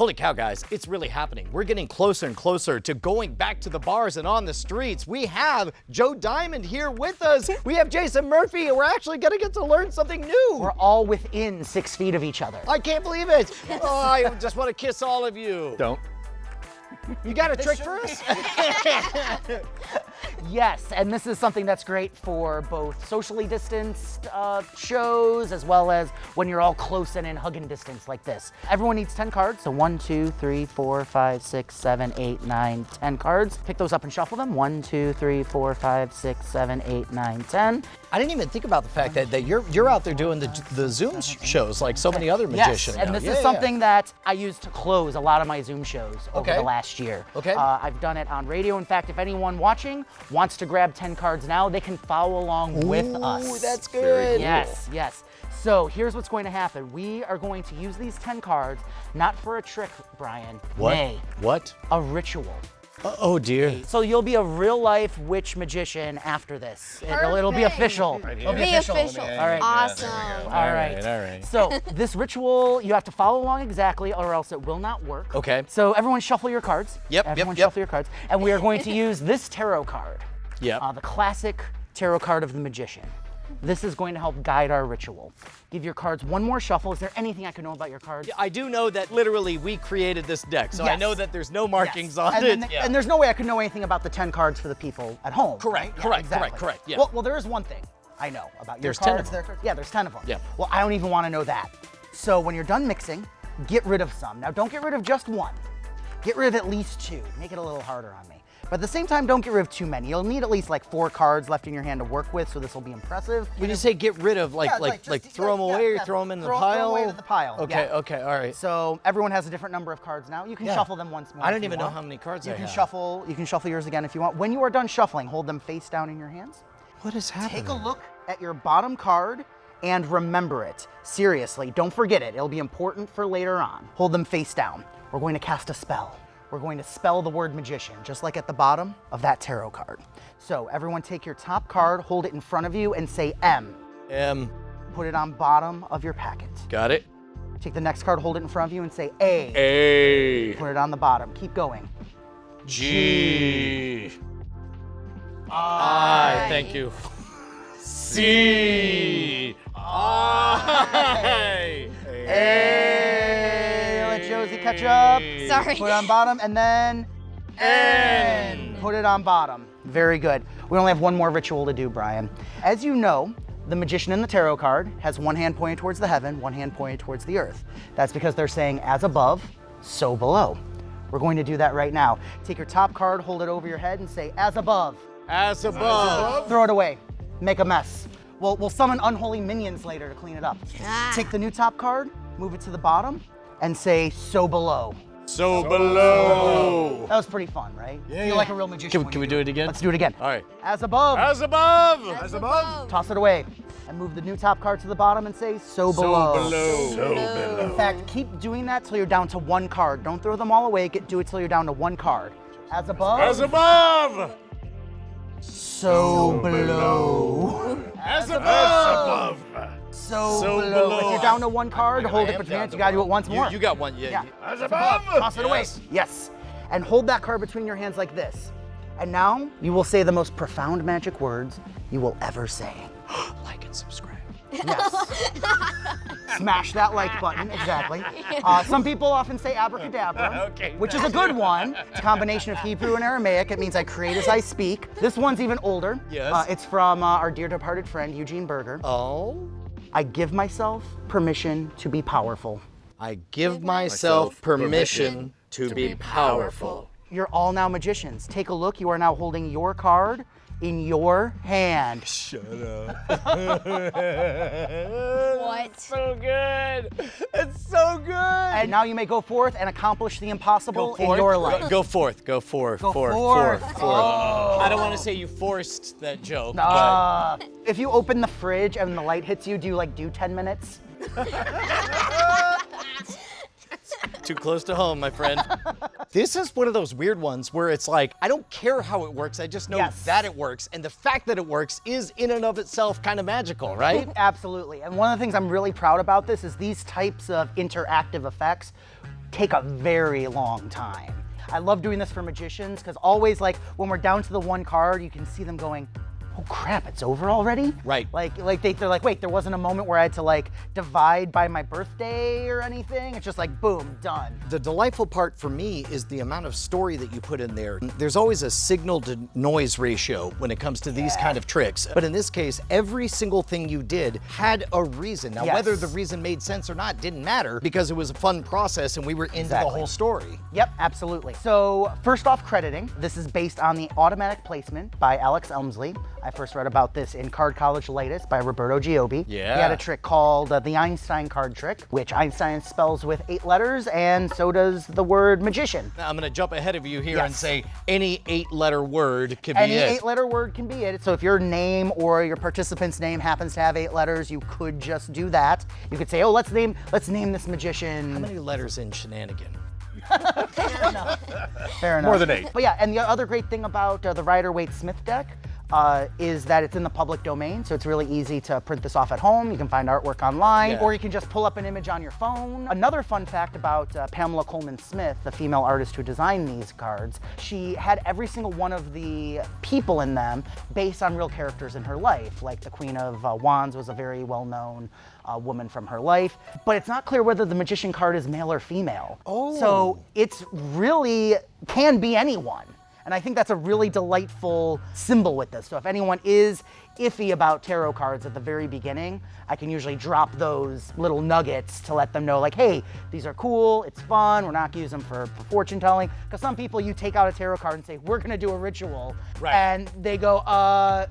Holy cow, guys, it's really happening. We're getting closer and closer to going back to the bars and on the streets. We have Joe Diamond here with us. We have Jason Murphy, and we're actually gonna get to learn something new. We're all within 6 feet of each other. I can't believe it. Oh, I just want to kiss all of you. Don't. You got a trick for us? Yes, and this is something that's great for both socially distanced shows as well as when you're all close and in hugging distance like this. Everyone needs 10 cards, so 1, 2, 3, 4, 5, 6, 7, 8, 9, 10 cards. Pick those up and shuffle them. 1, 2, 3, 4, 5, 6, 7, 8, 9, 10. I didn't even think about the fact that you're out there doing the Zoom shows like so many other magicians. Yes, and this is something that I use to close a lot of my Zoom shows over Okay. the last year. Okay. I've done it on radio. In fact, if anyone watching wants to grab 10 cards now, they can follow along with us. Ooh, that's good. Yes, yes. So here's what's going to happen. We are going to use these 10 cards, not for a trick, Brian. What? Nay, What? a ritual. Oh dear. So you'll be a real life witch magician after this. It'll be official. It'll Be official. All right. Awesome. All right. All right. So this ritual, you have to follow along exactly or else it will not work. Okay. So everyone shuffle your cards. Yep, Everyone yep. shuffle your cards. And we are going to use this tarot card. Yep. The classic tarot card of the magician. This is going to help guide our ritual. Give your cards one more shuffle. Is there anything I can know about your cards? I do know that literally we created this deck, so I Yes. know that there's no markings Yes. on and it. then- And there's no way I could know anything about the 10 cards for the people at home. Correct, right? correct, exactly. correct, yeah. Well, there is one thing I know about your There's 10 cards. of them. Yeah, there's 10 of them. Yeah. Well, I don't even want to know that. So when you're done mixing, get rid of some. Now, don't get rid of just one. Get rid of at least 2. Make it a little harder on me. But at the same time, don't get rid of too many. You'll need at least like 4 cards left in your hand to work with, so this will be impressive. When you say get rid of, Yeah, like just- throw them away or yeah, throw them in the throw pile? away to the pile. Okay, yeah. okay, all right. So everyone has a different number of cards now. You can Yeah. shuffle them once more. I if don't you even know want. how many cards You I can have. shuffle. You can shuffle yours again if you want. When you are done shuffling, hold them face down in your hands. What is happening? Take a look at your bottom card and remember it. Seriously, don't forget it. It'll be important for later on. Hold them face down. We're going to cast a spell. We're going to spell the word magician, just like at the bottom of that tarot card. So everyone take your top card, hold it in front of you and say M. Put it on bottom of your packet. Got it. Take the next card, hold it in front of you and say A. A. Put it on the bottom. Keep going. G. I. Thank you. C. I. A. Let Josie catch up. Sorry. Put it on bottom and then N. put it on bottom. Very good. We only have one more ritual to do, Brian. As you know, the magician in the tarot card has one hand pointed towards the heaven, one hand pointed towards the earth. That's because they're saying as above, so below. We're going to do that right now. Take your top card, hold it over your head and say as above. As above. Throw it away. Make a mess. We'll summon unholy minions later to clean it up. Ah. Take the new top card, move it to the bottom, and say so below. So below. That was pretty fun, right? Feel like a real magician. Can we do it again? Let's do it again. All right. As above. As above. As above. Toss it away. And move the new top card to the bottom and say so below. In fact, keep doing that till you're down to 1 card. Don't throw them all away. Do it till you're down to 1 card. As above. As above. So below. As above. So So below. below. If you're down to 1 card, hold it am with your down hands. to You gotta do one. it once more. You got one, yeah. As above. Toss it away. Yes. Yes. And hold that card between your hands like this. And now you will say the most profound magic words you will ever say. Like and subscribe. Yes. Smash that like button, exactly. Some people often say abracadabra, Okay, which is a good one. It's a combination of Hebrew and Aramaic. It means I create as I speak. This one's even older. Yes. It's from our dear departed friend, Eugene Berger. Oh. I give myself permission to be powerful. I give myself permission to be powerful. You're all now magicians. Take a look. You are now holding your card in your hand. Shut up. What? So good. It's so good. And now you may go forth and accomplish the impossible in forth. your life. Go forth. Go forth. Go forth. forth. I don't want to say you forced that joke. If you open the fridge and the light hits you, do you like do 10 minutes? Too close to home, my friend. This is one of those weird ones where it's like, I don't care how it works, I just know Yes. that it works. And the fact that it works is in and of itself kind of magical, right? Absolutely. And one of the things I'm really proud about this is these types of interactive effects take a very long time. I love doing this for magicians because always like when we're down to the one card, you can see them going, oh crap, it's over already? Right. They're like, wait, there wasn't a moment where I had to like divide by my birthday or anything. It's just like, boom, done. The delightful part for me is the amount of story that you put in there. There's always a signal to noise ratio when it comes to these kind of tricks. But in this case, every single thing you did had a reason. Now, whether the reason made sense or not didn't matter because it was a fun process and we were into the whole story. Yep, absolutely. So first off, crediting. This is based on the automatic placement by Alex Elmsley. I first read about this in Card College Latest by Roberto Giobbi. Yeah. He had a trick called the Einstein card trick, which Einstein spells with 8 letters, and so does the word magician. Now, I'm gonna jump ahead of you here and say any 8-letter word could be it. Any 8-letter word can be it. So if your name or your participant's name happens to have 8 letters, you could just do that. You could say, oh, let's name this magician. How many letters in shenanigan? Fair enough. Fair enough. More than 8. But yeah, and the other great thing about the Rider-Waite-Smith deck is that it's in the public domain, so it's really easy to print this off at home. You can find artwork online, or you can just pull up an image on your phone. Another fun fact about Pamela Coleman Smith, the female artist who designed these cards, she had every single one of the people in them based on real characters in her life. Like the Queen of Wands was a very well-known woman from her life, but it's not clear whether the magician card is male or female. Oh. So it's really can be anyone. And I think that's a really delightful symbol with this. So if anyone is iffy about tarot cards at the very beginning, I can usually drop those little nuggets to let them know like, hey, these are cool, it's fun, we're not using them for fortune telling. Because some people, you take out a tarot card and say, we're gonna do a ritual. Right. And they go, I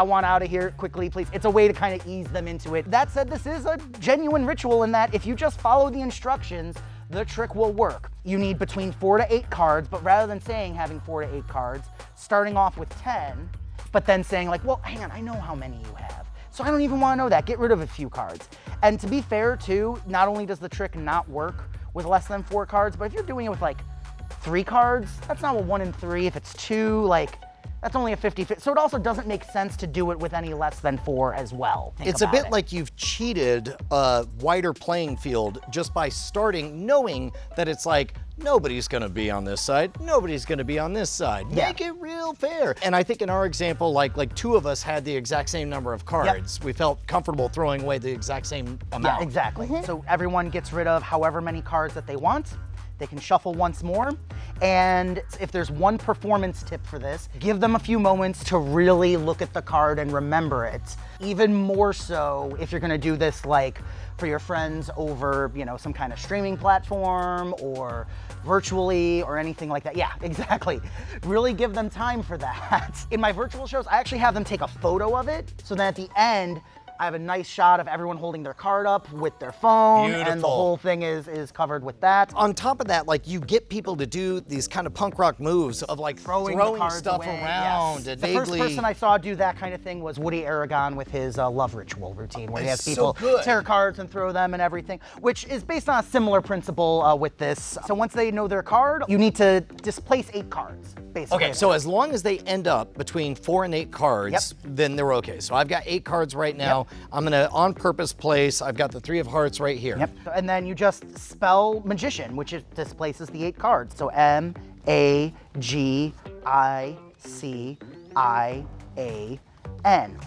want out of here quickly, please. It's a way to kind of ease them into it. That said, this is a genuine ritual in that if you just follow the instructions, the trick will work. You need between 4 to 8 cards, but rather than saying having 4 to 8 cards, starting off with 10, but then saying like, well, hang on, I know how many you have. So I don't even want to know that. Get rid of a few cards. And to be fair too, not only does the trick not work with less than 4 cards, but if you're doing it with like 3 cards, that's not a 1 in 3. If it's 2, like, that's only a 50-50. So it also doesn't make sense to do it with any less than 4 as well. It's a bit like you've cheated a wider playing field just by starting knowing that it's like, nobody's gonna be on this side, nobody's gonna be on this side. Yeah. Make it real fair. And I think in our example, like 2 of us had the exact same number of cards. We felt comfortable throwing away the exact same amount. Yeah, exactly. So everyone gets rid of however many cards that they want. They can shuffle once more. And if there's one performance tip for this, give them a few moments to really look at the card and remember it. Even more so if you're gonna do this like for your friends over, you know, some kind of streaming platform or virtually or anything like that. Yeah, exactly. Really give them time for that. In my virtual shows, I actually have them take a photo of it so that at the end, I have a nice shot of everyone holding their card up with their phone, and the whole thing is covered with that. On top of that, like you get people to do these kind of punk rock moves of like throwing stuff away. around. Yes. And the first person I saw do that kind of thing was Woody Aragon with his love ritual routine, where he has people tear cards and throw them and everything, which is based on a similar principle with this. So once they know their card, you need to displace 8 cards, basically. Okay, so as long as they end up between 4 and 8 cards, then they're okay. So I've got 8 cards right now. I'm gonna on purpose place, I've got the 3 of hearts right here. Yep, and then you just spell magician, which displaces the 8 cards. So M-A-G-I-C-I-A-N.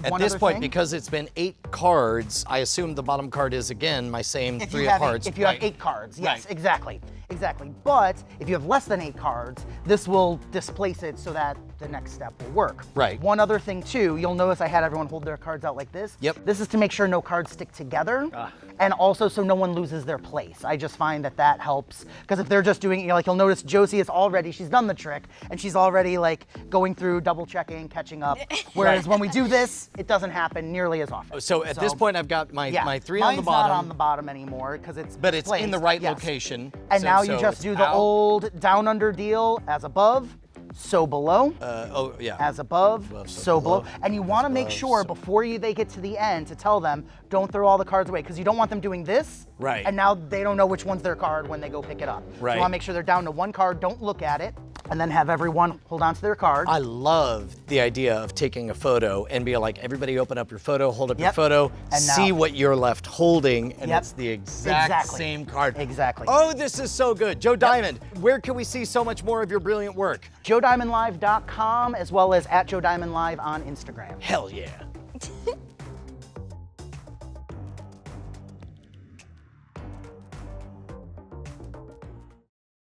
At this point, because it's been 8 cards, I assume the bottom card is again my same 3 of hearts. If you have 8 cards, yes, exactly. But if you have less than 8 cards, this will displace it so that the next step will work. Right. One other thing too, you'll notice I had everyone hold their cards out like this. Yep. This is to make sure no cards stick together, and also so no one loses their place. I just find that helps, because if they're just doing, you know, like you'll notice Josie is already, she's done the trick, and she's already like going through, double checking, catching up. Whereas when we do this, it doesn't happen nearly as often. So at this point, I've got my 3 on the bottom. Mine's not on the bottom anymore, because it's But it's in the right yes. location. And now you just do the old down under deal, as above, so below. As above, so below. And you want to make sure before they get to the end to tell them, don't throw all the cards away, because you don't want them doing this. Right. And now they don't know which one's their card when they go pick it up. Right. You want to make sure they're down to 1 card, don't look at it. and then have everyone hold on to their card. I love the idea of taking a photo and be like, everybody open up your photo, hold up your Yep. photo, And see now- what you're left holding, and Yep. it's the exact same card. Exactly. Oh, this is so good. Joe Diamond, where can we see so much more of your brilliant work? JoeDiamondLive.com as well as @JoeDiamondLive on Instagram. Hell yeah.